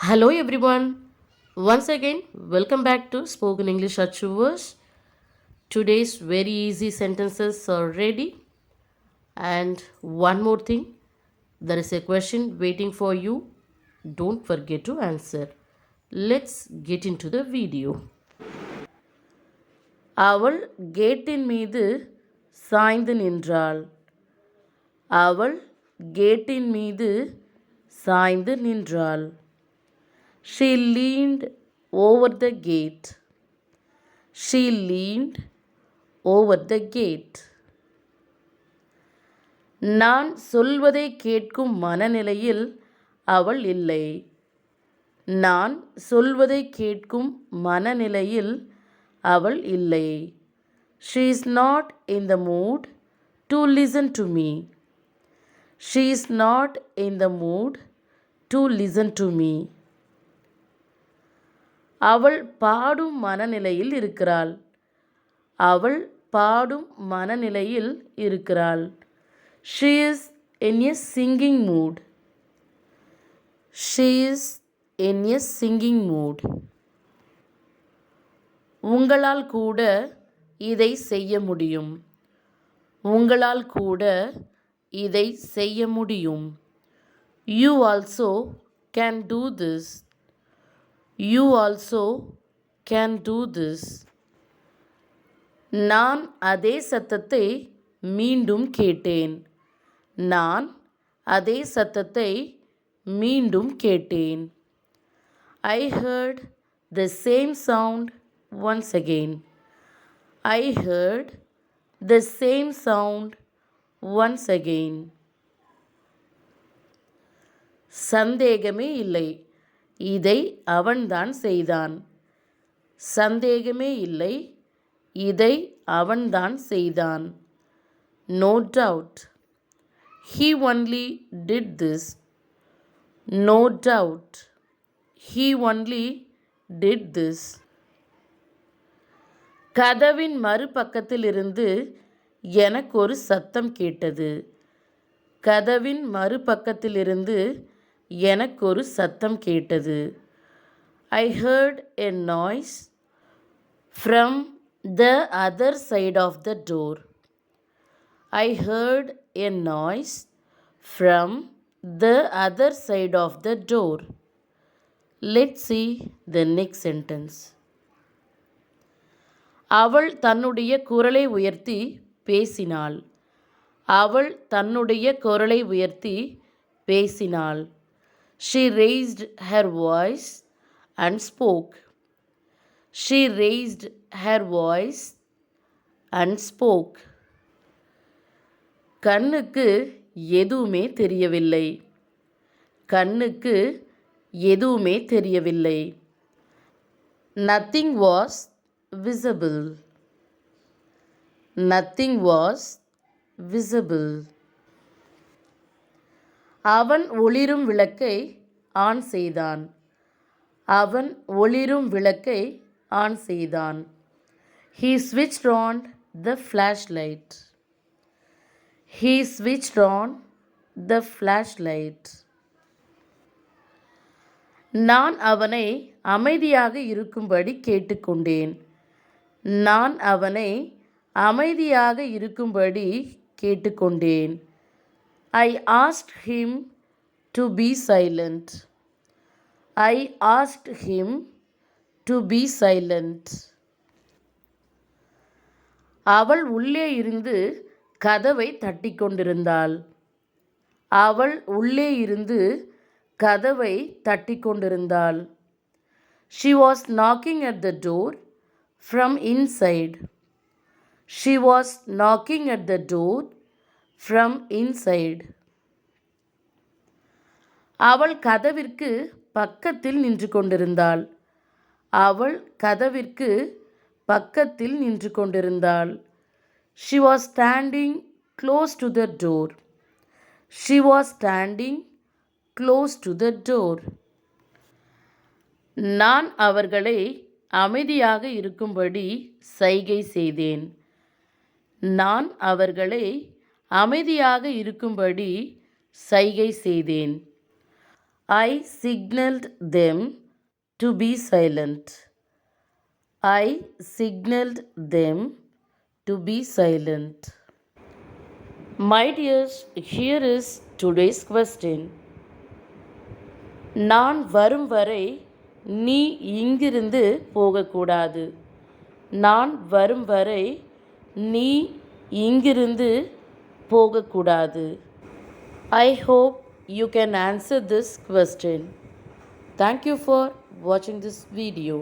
Hello everyone. Once again, welcome back to Spoken English Achievers. Today's very easy sentences are ready. And one more thing, there is a question waiting for you. Don't forget to answer. Let's get into the video. அவள் கேட்டின் மீது சாய்ந்து நின்றாள். அவள் கேட்டின் மீது சாய்ந்து நின்றாள். She leaned over the gate. She leaned over the gate. நான் சொல்வதை கேட்கும் மனநிலையில் அவள் இல்லை. நான் சொல்வதை கேட்கும் மனநிலையில் அவள் இல்லை. She is not in the mood to listen to me. She is not in the mood to listen to me. அவள் பாடும் மனநிலையில் இருக்கிறாள். அவள் பாடும் மனநிலையில் இருக்கிறாள். She is in a singing mood. She is in a singing mood. உங்களால் கூட இதை செய்ய முடியும். உங்களால் கூட இதை செய்ய முடியும். You also can do this. You also can do this. நான் அதே சத்தத்தை மீண்டும் கேட்டேன். நான் அதே சத்தத்தை மீண்டும் கேட்டேன். I heard the same sound once again. I heard the same sound once again. சந்தேகமே இல்லை, இதை அவன்தான் செய்தான். சந்தேகமே இல்லை, இதை அவன்தான் செய்தான். No doubt. He only did this. No doubt. He only did this. கதவின் மறுபக்கத்திலிருந்து எனக்கு ஒரு சத்தம் கேட்டது. கதவின் மறுபக்கத்திலிருந்து எனக்கு ஒரு சத்தம் கேட்டது. I heard a noise from the other side of the door. I heard a noise from the other side of the door. Let's see the next sentence. அவள் தன்னுடைய குரலை உயர்த்தி பேசினாள். அவள் தன்னுடைய குரலை உயர்த்தி பேசினாள். She raised her voice and spoke. She raised her voice and spoke. கண்ணுக்கு எதுவுமே தெரியவில்லை. கண்ணுக்கு எதுவுமே தெரியவில்லை. Nothing was visible. Nothing was visible. அவன் ஒளிரும் விளக்கை ஆன் செய்தான். அவன் ஒளிரும் விளக்கை ஆன் செய்தான். He switched on the flashlight. He switched on the flashlight. நான் அவனை அமைதியாக இருக்கும்படி கேட்டுக்கொண்டேன். நான் அவனை அமைதியாக இருக்கும்படி கேட்டுக்கொண்டேன். I asked him to be silent. I asked him to be silent. அவள் உள்ளே இருந்து கதவை தட்டிக் கொண்டிருந்தாள். அவள் உள்ளே இருந்து கதவை தட்டிக் கொண்டிருந்தாள். She was knocking at the door from inside. She was knocking at the door from inside. அவள் கதவிற்கு பக்கத்தில் நின்று கொண்டிருந்தாள். அவள் கதவிற்கு பக்கத்தில் நின்று கொண்டிருந்தாள். She was standing close to the door. She was standing close to the door. நான் அவர்களை அமைதியாக இருக்கும்படி சைகை செய்தேன். நான் அவர்களை அமைதியாக இருக்கும்படி சைகை செய்தேன். I signaled them to be silent. I signaled them to be silent. My dears, here is today's question. நான் வரும் வரை நீ இங்கிருந்து போகக்கூடாது. நான் வரும் வரை நீ இங்கிருந்து போகக்கூடாது. I hope you can answer this question. Thank you for watching this video.